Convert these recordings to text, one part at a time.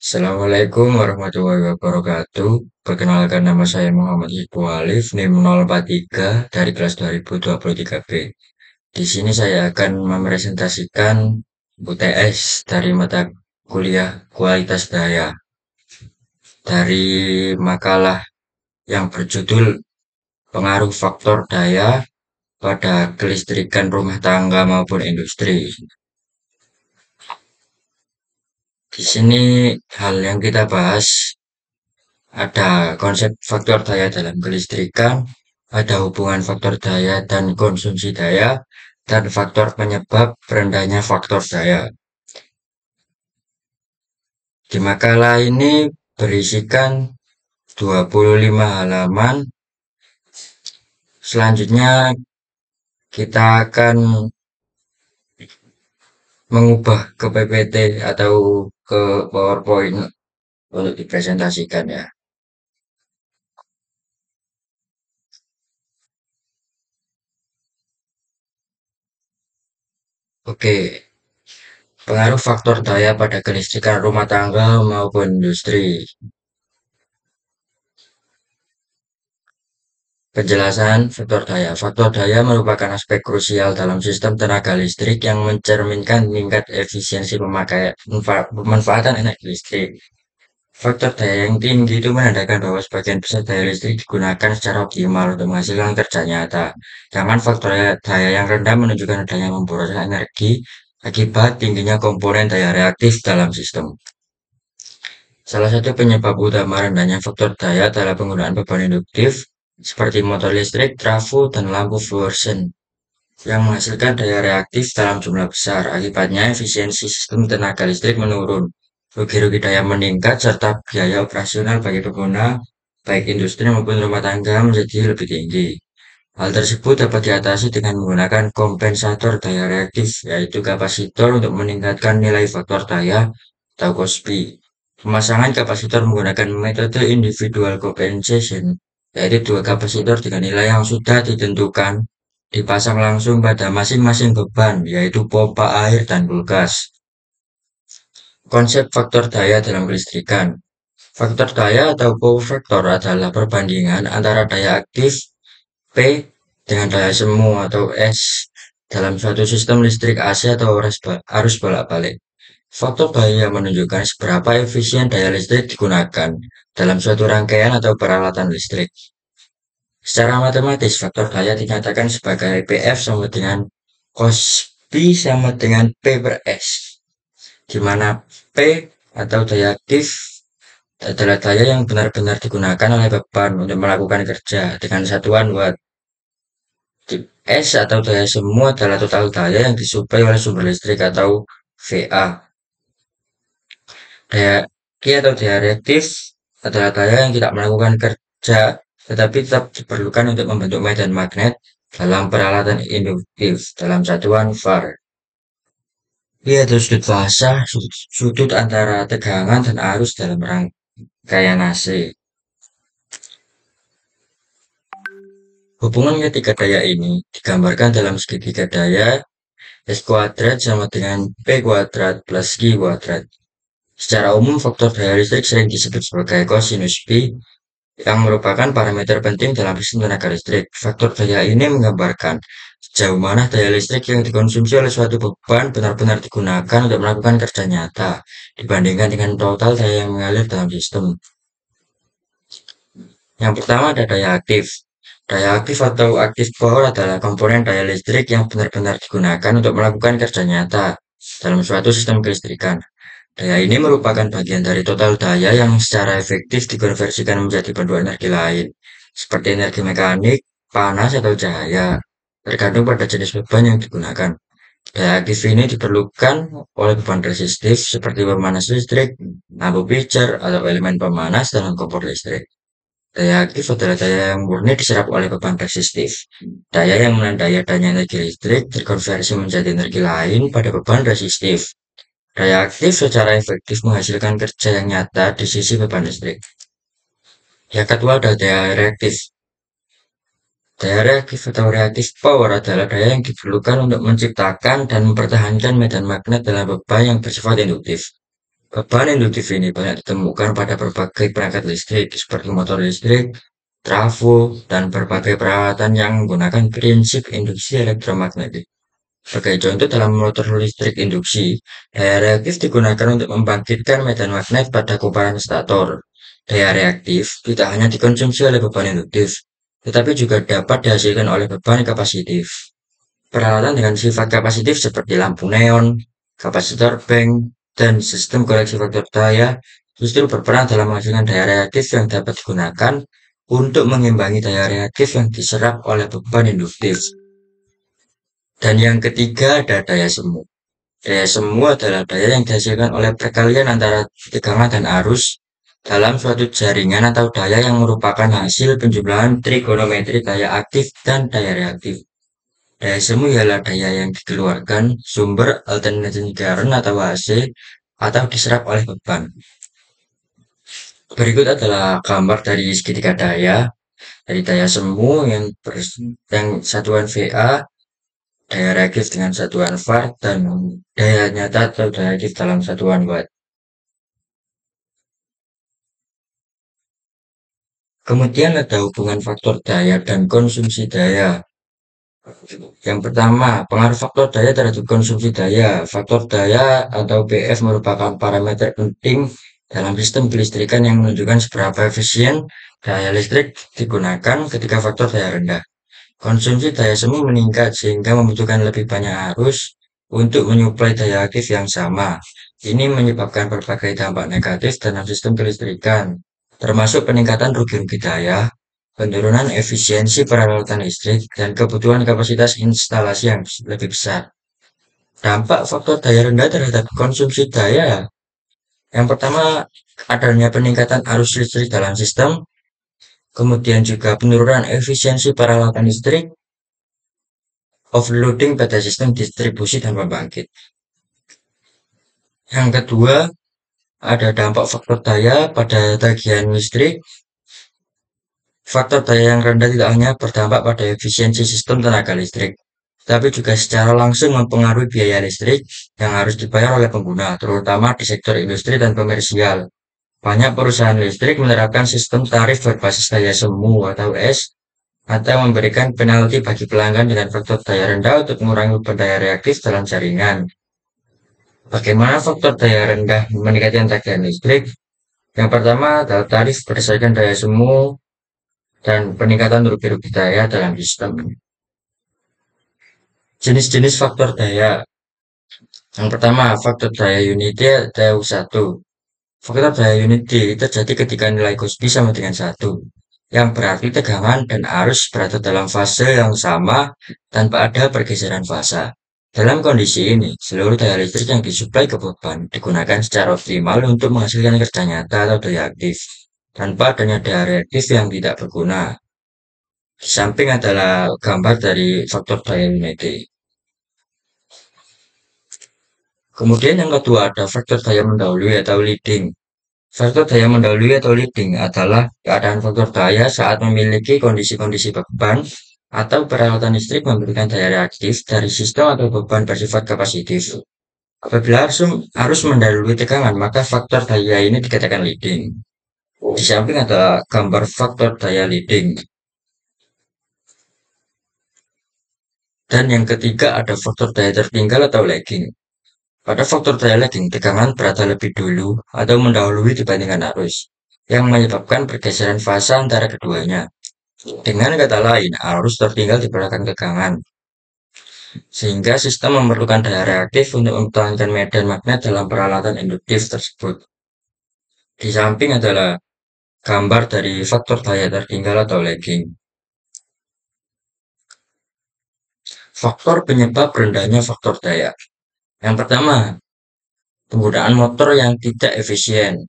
Assalamualaikum warahmatullahi wabarakatuh. Perkenalkan nama saya Muhammad Iqbal Alif, NIM 043 dari kelas 2023B. Di sini saya akan mepresentasikan UTS dari mata kuliah kualitas daya dari makalah yang berjudul Pengaruh Faktor Daya pada Kelistrikan Rumah Tangga maupun Industri. Di sini hal yang kita bahas ada konsep faktor daya dalam kelistrikan, ada hubungan faktor daya dan konsumsi daya, dan faktor penyebab rendahnya faktor daya. Di makalah ini berisikan 25 halaman. Selanjutnya kita akan mengubah ke PPT atau ke PowerPoint untuk dipresentasikan ya. Oke, pengaruh faktor daya pada kelistrikan rumah tangga maupun industri. Penjelasan faktor daya. Faktor daya merupakan aspek krusial dalam sistem tenaga listrik yang mencerminkan tingkat efisiensi pemanfaatan energi listrik. Faktor daya yang tinggi itu menandakan bahwa sebagian besar daya listrik digunakan secara optimal untuk menghasilkan kerja nyata. Sedangkan faktor daya yang rendah menunjukkan adanya pemborosan energi akibat tingginya komponen daya reaktif dalam sistem. Salah satu penyebab utama rendahnya faktor daya adalah penggunaan beban induktif seperti motor listrik, trafo, dan lampu fluoresen yang menghasilkan daya reaktif dalam jumlah besar. Akibatnya efisiensi sistem tenaga listrik menurun, rugi-rugi daya meningkat, serta biaya operasional bagi pengguna, baik industri maupun rumah tangga menjadi lebih tinggi. Hal tersebut dapat diatasi dengan menggunakan kompensator daya reaktif, yaitu kapasitor untuk meningkatkan nilai faktor daya atau KOSPI. Pemasangan kapasitor menggunakan metode individual compensation, yaitu dua kapasitor dengan nilai yang sudah ditentukan dipasang langsung pada masing-masing beban, yaitu pompa air dan kulkas. Konsep faktor daya dalam kelistrikan. Faktor daya atau power factor adalah perbandingan antara daya aktif P dengan daya semu atau S dalam suatu sistem listrik AC atau arus bolak-balik. Faktor daya menunjukkan seberapa efisien daya listrik digunakan dalam suatu rangkaian atau peralatan listrik. Secara matematis, faktor daya dinyatakan sebagai PF sama dengan cos P sama dengan P per S, di mana P atau daya aktif adalah daya yang benar-benar digunakan oleh beban untuk melakukan kerja dengan satuan watt. S atau daya semu adalah total daya yang disuplai oleh sumber listrik atau VA. Daya Q atau daya reaktif adalah daya yang tidak melakukan kerja tetapi tetap diperlukan untuk membentuk medan magnet dalam peralatan induktif dalam satuan var. Q atau sudut fasa, sudut antara tegangan dan arus dalam rangkaian AC. Hubungan ketiga daya ini digambarkan dalam segitiga daya S kuadrat sama dengan P kuadrat plus Q kuadrat. Secara umum, faktor daya listrik sering disebut sebagai kosinus P yang merupakan parameter penting dalam sistem tenaga listrik. Faktor daya ini menggambarkan sejauh mana daya listrik yang dikonsumsi oleh suatu beban benar-benar digunakan untuk melakukan kerja nyata dibandingkan dengan total daya yang mengalir dalam sistem. Yang pertama ada daya aktif. Daya aktif atau active power adalah komponen daya listrik yang benar-benar digunakan untuk melakukan kerja nyata dalam suatu sistem kelistrikan. Daya ini merupakan bagian dari total daya yang secara efektif dikonversikan menjadi bentuk energi lain, seperti energi mekanik, panas, atau cahaya, tergantung pada jenis beban yang digunakan. Daya aktif ini diperlukan oleh beban resistif seperti pemanas listrik, lampu pijar, atau elemen pemanas dalam kompor listrik. Daya aktif adalah daya yang murni diserap oleh beban resistif. Daya yang menandai adanya energi listrik terkonversi menjadi energi lain pada beban resistif. Daya aktif secara efektif menghasilkan kerja yang nyata di sisi beban listrik. Yang kedua ada daya reaktif. Daya reaktif atau reaktif power adalah daya yang diperlukan untuk menciptakan dan mempertahankan medan magnet dalam beban yang bersifat induktif. Beban induktif ini banyak ditemukan pada berbagai perangkat listrik seperti motor listrik, trafo, dan berbagai peralatan yang menggunakan prinsip induksi elektromagnetik. Sebagai contoh dalam motor listrik induksi, daya reaktif digunakan untuk membangkitkan medan magnet pada kumparan stator. Daya reaktif tidak hanya dikonsumsi oleh beban induktif, tetapi juga dapat dihasilkan oleh beban kapasitif. Peralatan dengan sifat kapasitif seperti lampu neon, kapasitor bank, dan sistem koleksi faktor daya justru berperan dalam menghasilkan daya reaktif yang dapat digunakan untuk mengimbangi daya reaktif yang diserap oleh beban induktif. Dan yang ketiga ada daya semu. Daya semu adalah daya yang dihasilkan oleh perkalian antara tegangan dan arus dalam suatu jaringan atau daya yang merupakan hasil penjumlahan trigonometri daya aktif dan daya reaktif. Daya semu ialah daya yang dikeluarkan sumber alternating current atau AC atau diserap oleh beban. Berikut adalah gambar dari segitiga daya dari daya semu yang satuan VA, daya reaktif dengan satuan Farad, dan daya nyata atau daya reaktif dalam satuan Watt. Kemudian ada hubungan faktor daya dan konsumsi daya. Yang pertama, pengaruh faktor daya terhadap konsumsi daya. Faktor daya atau PF merupakan parameter penting dalam sistem kelistrikan yang menunjukkan seberapa efisien daya listrik digunakan ketika faktor daya rendah. Konsumsi daya semu meningkat sehingga membutuhkan lebih banyak arus untuk menyuplai daya aktif yang sama. Ini menyebabkan berbagai dampak negatif dalam sistem kelistrikan, termasuk peningkatan rugi-rugi daya, penurunan efisiensi peralatan listrik, dan kebutuhan kapasitas instalasi yang lebih besar. Dampak faktor daya rendah terhadap konsumsi daya. Yang pertama, adanya peningkatan arus listrik dalam sistem, kemudian juga penurunan efisiensi peralatan listrik, overloading pada sistem distribusi dan pembangkit. Yang kedua, ada dampak faktor daya pada tagihan listrik. Faktor daya yang rendah tidak hanya berdampak pada efisiensi sistem tenaga listrik, tapi juga secara langsung mempengaruhi biaya listrik yang harus dibayar oleh pengguna, terutama di sektor industri dan komersial. Banyak perusahaan listrik menerapkan sistem tarif berbasis daya semu atau S, atau memberikan penalti bagi pelanggan dengan faktor daya rendah untuk mengurangi beban daya reaktif dalam jaringan. Bagaimana faktor daya rendah meningkatkan tagihan listrik? Yang pertama adalah tarif berdasarkan daya semu dan peningkatan rugi-rugi daya dalam sistem. Jenis-jenis faktor daya. Yang pertama, faktor daya unity atau 1. Faktor daya unity terjadi ketika nilai Cosby sama dengan 1, yang berarti tegangan dan arus berada dalam fase yang sama tanpa ada pergeseran fasa. Dalam kondisi ini, seluruh daya listrik yang disuplai ke beban digunakan secara optimal untuk menghasilkan kerja nyata atau daya aktif, tanpa adanya daya reaktif yang tidak berguna. Di samping adalah gambar dari faktor daya unity. Kemudian yang kedua ada faktor daya mendahului atau leading. Faktor daya mendahului atau leading adalah keadaan faktor daya saat memiliki kondisi-kondisi beban atau peralatan listrik memberikan daya reaktif dari sistem atau beban bersifat kapasitif. Apabila arus mendahului tegangan, maka faktor daya ini dikatakan leading. Di samping ada gambar faktor daya leading. Dan yang ketiga ada faktor daya tertinggal atau lagging. Pada faktor daya lagging, tegangan berada lebih dulu atau mendahului dibandingkan arus, yang menyebabkan pergeseran fasa antara keduanya. Dengan kata lain, arus tertinggal di belakang tegangan, sehingga sistem memerlukan daya reaktif untuk mempertahankan medan magnet dalam peralatan induktif tersebut. Di samping adalah gambar dari faktor daya tertinggal atau lagging. Faktor penyebab rendahnya faktor daya. Yang pertama, penggunaan motor yang tidak efisien.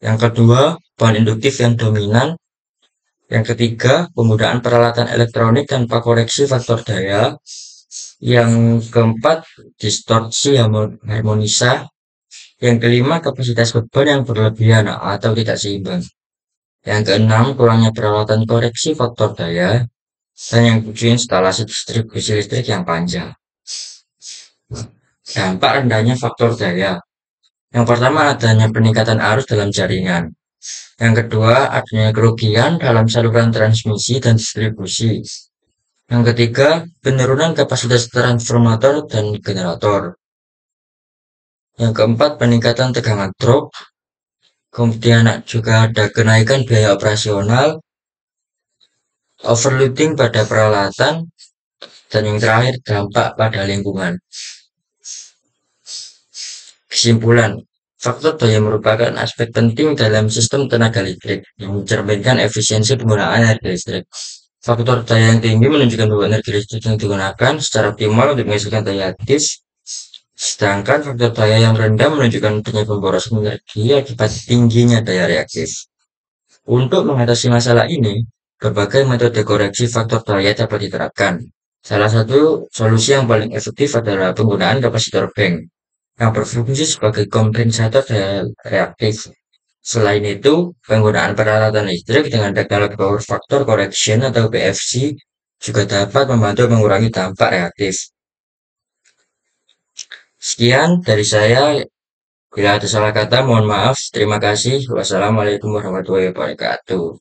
Yang kedua, bahan induktif yang dominan. Yang ketiga, penggunaan peralatan elektronik tanpa koreksi faktor daya. Yang keempat, distorsi harmonisa. Yang kelima, kapasitas beban yang berlebihan atau tidak seimbang. Yang keenam, kurangnya peralatan koreksi faktor daya. Dan yang tujuh, instalasi distribusi listrik yang panjang. Dampak rendahnya faktor daya. Yang pertama, adanya peningkatan arus dalam jaringan. Yang kedua, adanya kerugian dalam saluran transmisi dan distribusi. Yang ketiga, penurunan kapasitas transformator dan generator. Yang keempat, peningkatan tegangan drop. Kemudian juga ada kenaikan biaya operasional, overloading pada peralatan, dan yang terakhir, dampak pada lingkungan. Kesimpulan, faktor daya merupakan aspek penting dalam sistem tenaga listrik yang mencerminkan efisiensi penggunaan energi listrik. Faktor daya yang tinggi menunjukkan bahwa energi listrik yang digunakan secara optimal untuk menghasilkan daya aktif, sedangkan faktor daya yang rendah menunjukkan adanya pemborosan energi akibat tingginya daya reaktif. Untuk mengatasi masalah ini, berbagai metode koreksi faktor daya dapat diterapkan. Salah satu solusi yang paling efektif adalah penggunaan kapasitor bank yang berfungsi sebagai kompensator daya reaktif. Selain itu, penggunaan peralatan listrik dengan teknologi power factor correction atau PFC juga dapat membantu mengurangi dampak reaktif. Sekian dari saya. Bila ada salah kata, mohon maaf. Terima kasih. Wassalamualaikum warahmatullahi wabarakatuh.